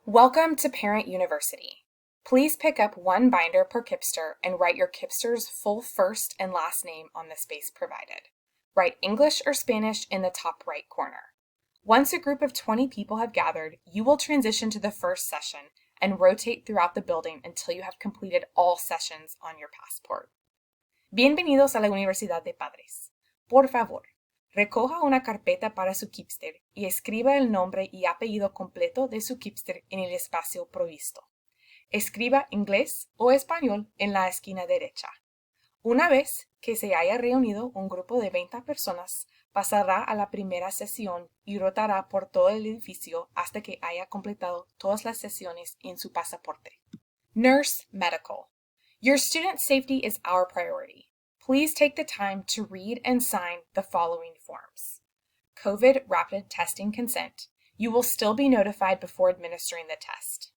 Welcome to Parent University. Please pick up one binder per Kipster and write your Kipster's full first and last name on the space provided. Write English or Spanish in the top right corner. Once a group of 20 people have gathered, you will transition to the first session and rotate throughout the building until you have completed all sessions on your passport. Bienvenidos a la Universidad de Padres. Por favor, recoja una carpeta para su Kipster y escriba el nombre y apellido completo de su Kipster en el espacio provisto. Escriba inglés o español en la esquina derecha. Una vez que se haya reunido un grupo de 20 personas, pasará a la primera sesión y rotará por todo el edificio hasta que haya completado todas las sesiones en su pasaporte. Nurse Medical. Your student safety is our priority. Please take the time to read and sign the following forms. COVID rapid testing consent. You will still be notified before administering the test.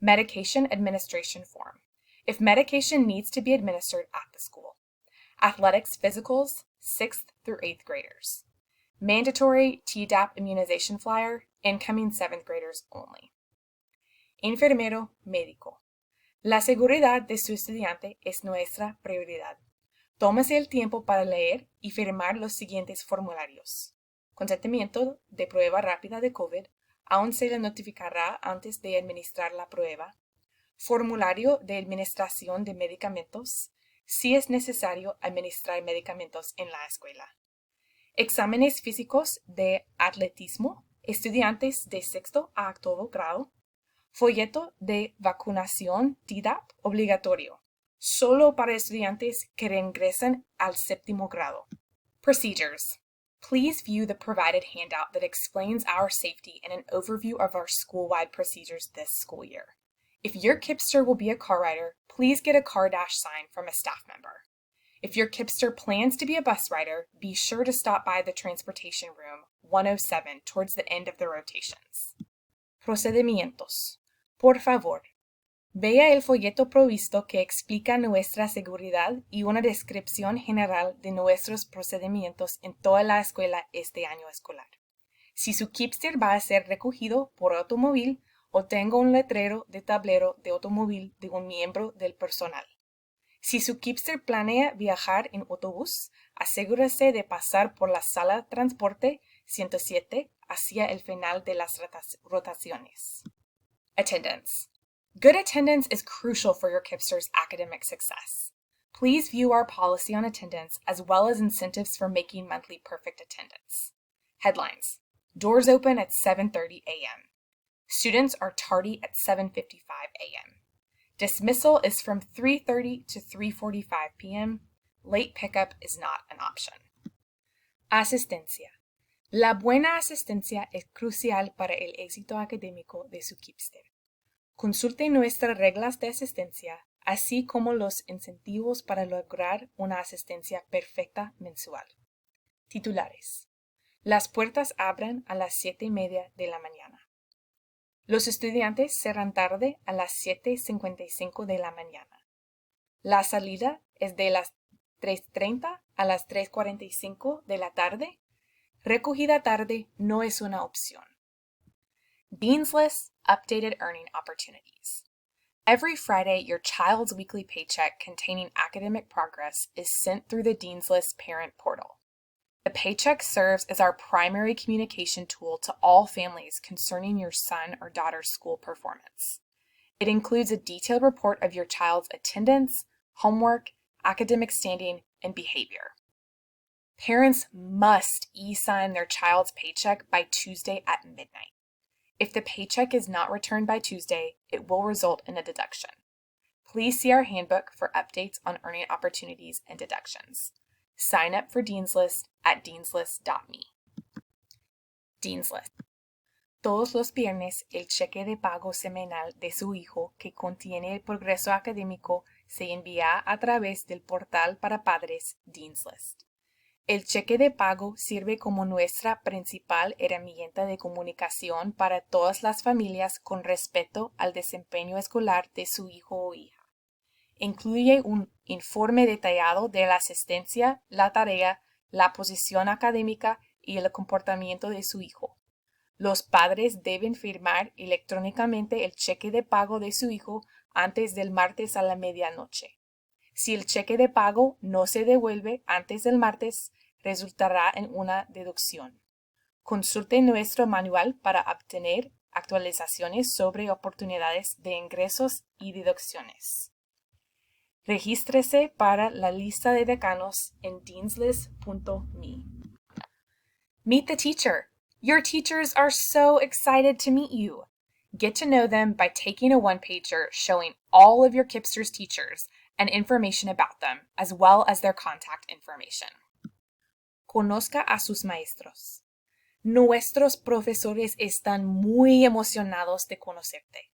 Medication administration form. If medication needs to be administered at the school. Athletics physicals, 6th through 8th graders. Mandatory Tdap immunization flyer, incoming 7th graders only. Enfermero médico. La seguridad de su estudiante es nuestra prioridad. Tómese el tiempo para leer y firmar los siguientes formularios. Consentimiento de prueba rápida de COVID, aún se le notificará antes de administrar la prueba. Formulario de administración de medicamentos, si es necesario administrar medicamentos en la escuela. Exámenes físicos de atletismo, estudiantes de 6º a 8º grado. Folleto de vacunación Tdap obligatorio, solo para estudiantes que reingresan al 7º grado. Procedures. Please view the provided handout that explains our safety and an overview of our school-wide procedures this school year. If your Kipster will be a car rider, please get a car dash sign from a staff member. If your Kipster plans to be a bus rider, be sure to stop by the transportation room 107 towards the end of the rotations. Procedimientos. Por favor, vea el folleto provisto que explica nuestra seguridad y una descripción general de nuestros procedimientos en toda la escuela este año escolar. Si su Kipster va a ser recogido por automóvil o tenga un letrero de tablero de automóvil de un miembro del personal. Si su Kipster planea viajar en autobús, asegúrese de pasar por la sala de transporte 107 hacia el final de las rotaciones. Attendance. Good attendance is crucial for your Kipster's academic success. Please view our policy on attendance as well as incentives for making monthly perfect attendance. Headlines. Doors open at 7:30 a.m. Students are tardy at 7:55 a.m. Dismissal is from 3:30 to 3:45 p.m. Late pickup is not an option. Asistencia. La buena asistencia es crucial para el éxito académico de su Kipster. Consulte nuestras reglas de asistencia, así como los incentivos para lograr una asistencia perfecta mensual. Titulares. Las puertas abren a las 7:30 de la mañana. Los estudiantes serán tarde a las 7:55 de la mañana. La salida es de las 3:30 a las 3:45 de la tarde. Recogida tarde no es una opción. Dean's List Updated Earning Opportunities. Every Friday, your child's weekly paycheck containing academic progress is sent through the Dean's List parent portal. The paycheck serves as our primary communication tool to all families concerning your son or daughter's school performance. It includes a detailed report of your child's attendance, homework, academic standing, and behavior. Parents must e-sign their child's paycheck by Tuesday at midnight. If the paycheck is not returned by Tuesday, it will result in a deduction. Please see our handbook for updates on earning opportunities and deductions. Sign up for Dean's List at deanslist.me. Dean's List. Todos los viernes, el cheque de pago semanal de su hijo que contiene el progreso académico se envía a través del portal para padres Dean's List. El cheque de pago sirve como nuestra principal herramienta de comunicación para todas las familias con respecto al desempeño escolar de su hijo o hija. Incluye un informe detallado de la asistencia, la tarea, la posición académica y el comportamiento de su hijo. Los padres deben firmar electrónicamente el cheque de pago de su hijo antes del martes a la medianoche. Si el cheque de pago no se devuelve antes del martes, resultará en una deducción. Consulte nuestro manual para obtener actualizaciones sobre oportunidades de ingresos y deducciones. Regístrese para la lista de decanos en deanslist.me. Meet the teacher. Your teachers are so excited to meet you. Get to know them by taking a one-pager showing all of your Kipsters teachers and information about them, as well as their contact information. Conozca a sus maestros. Nuestros profesores están muy emocionados de conocerte.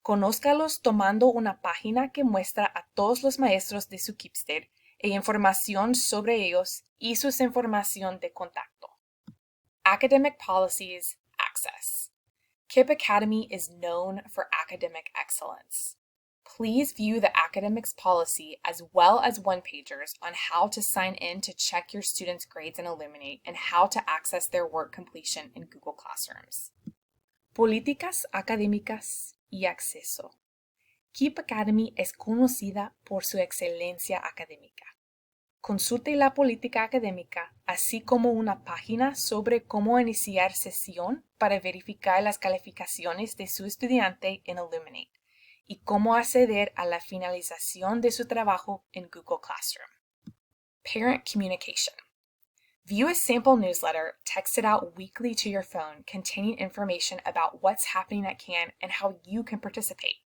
Conózcalos tomando una página que muestra a todos los maestros de su Kipster e información sobre ellos y su información de contacto. Academic Policies Access. KIPP Academy is known for academic excellence. Please view the academics policy as well as one-pagers on how to sign in to check your students' grades in Illuminate and how to access their work completion in Google Classrooms. Políticas académicas y acceso. KIPP Academy es conocida por su excelencia académica. Consulte la política académica, así como una página sobre cómo iniciar sesión para verificar las calificaciones de su estudiante en Illuminate y cómo acceder a la finalización de su trabajo en Google Classroom. Parent communication. View a sample newsletter texted out weekly to your phone containing information about what's happening at CAN and how you can participate.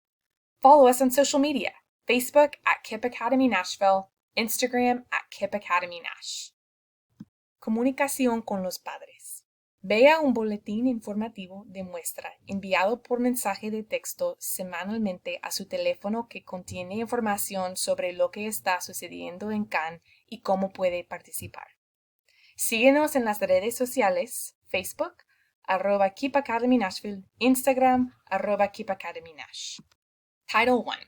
Follow us on social media, Facebook at KIPP Academy Nashville, Instagram at KIPP Academy Nash. Comunicación con los padres. Vea un boletín informativo de muestra enviado por mensaje de texto semanalmente a su teléfono que contiene información sobre lo que está sucediendo en CAN y cómo puede participar. Síguenos en las redes sociales, Facebook, @KIPP Academy Nashville, Instagram, @KIPP Academy Nash. Title I.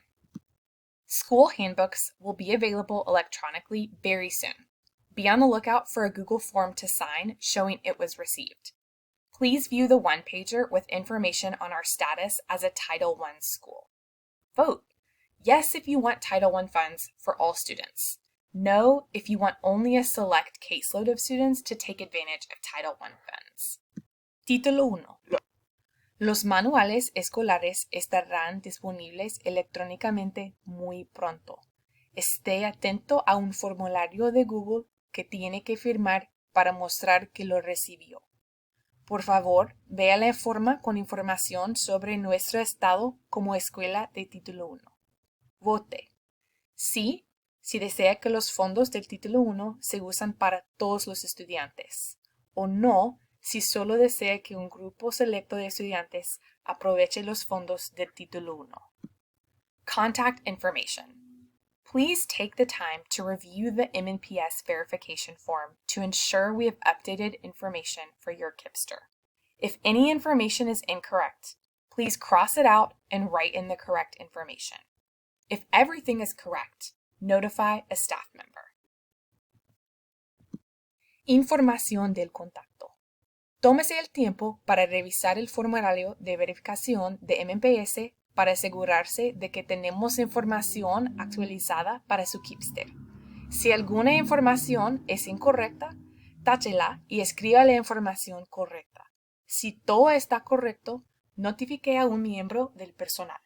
School handbooks will be available electronically very soon. Be on the lookout for a Google form to sign showing it was received. Please view the one-pager with information on our status as a Title I school. Vote yes if you want Title I funds for all students. No if you want only a select caseload of students to take advantage of Title I funds. Título 1. Los manuales escolares estarán disponibles electrónicamente muy pronto. Esté atento a un formulario de Google que tiene que firmar para mostrar que lo recibió. Por favor, vea la forma con información sobre nuestro estado como escuela de Título 1. Vote. Sí, si desea que los fondos del Título 1 se usan para todos los estudiantes. O no, si solo desea que un grupo selecto de estudiantes aproveche los fondos del Título 1. Contact information. Please take the time to review the MNPS verification form to ensure we have updated information for your Kipster. If any information is incorrect, please cross it out and write in the correct information. If everything is correct, notify a staff member. Información del contacto. Tómese el tiempo para revisar el formulario de verificación de MNPS para asegurarse de que tenemos información actualizada para su Kipster. Si alguna información es incorrecta, táchela y escriba la información correcta. Si todo está correcto, notifique a un miembro del personal.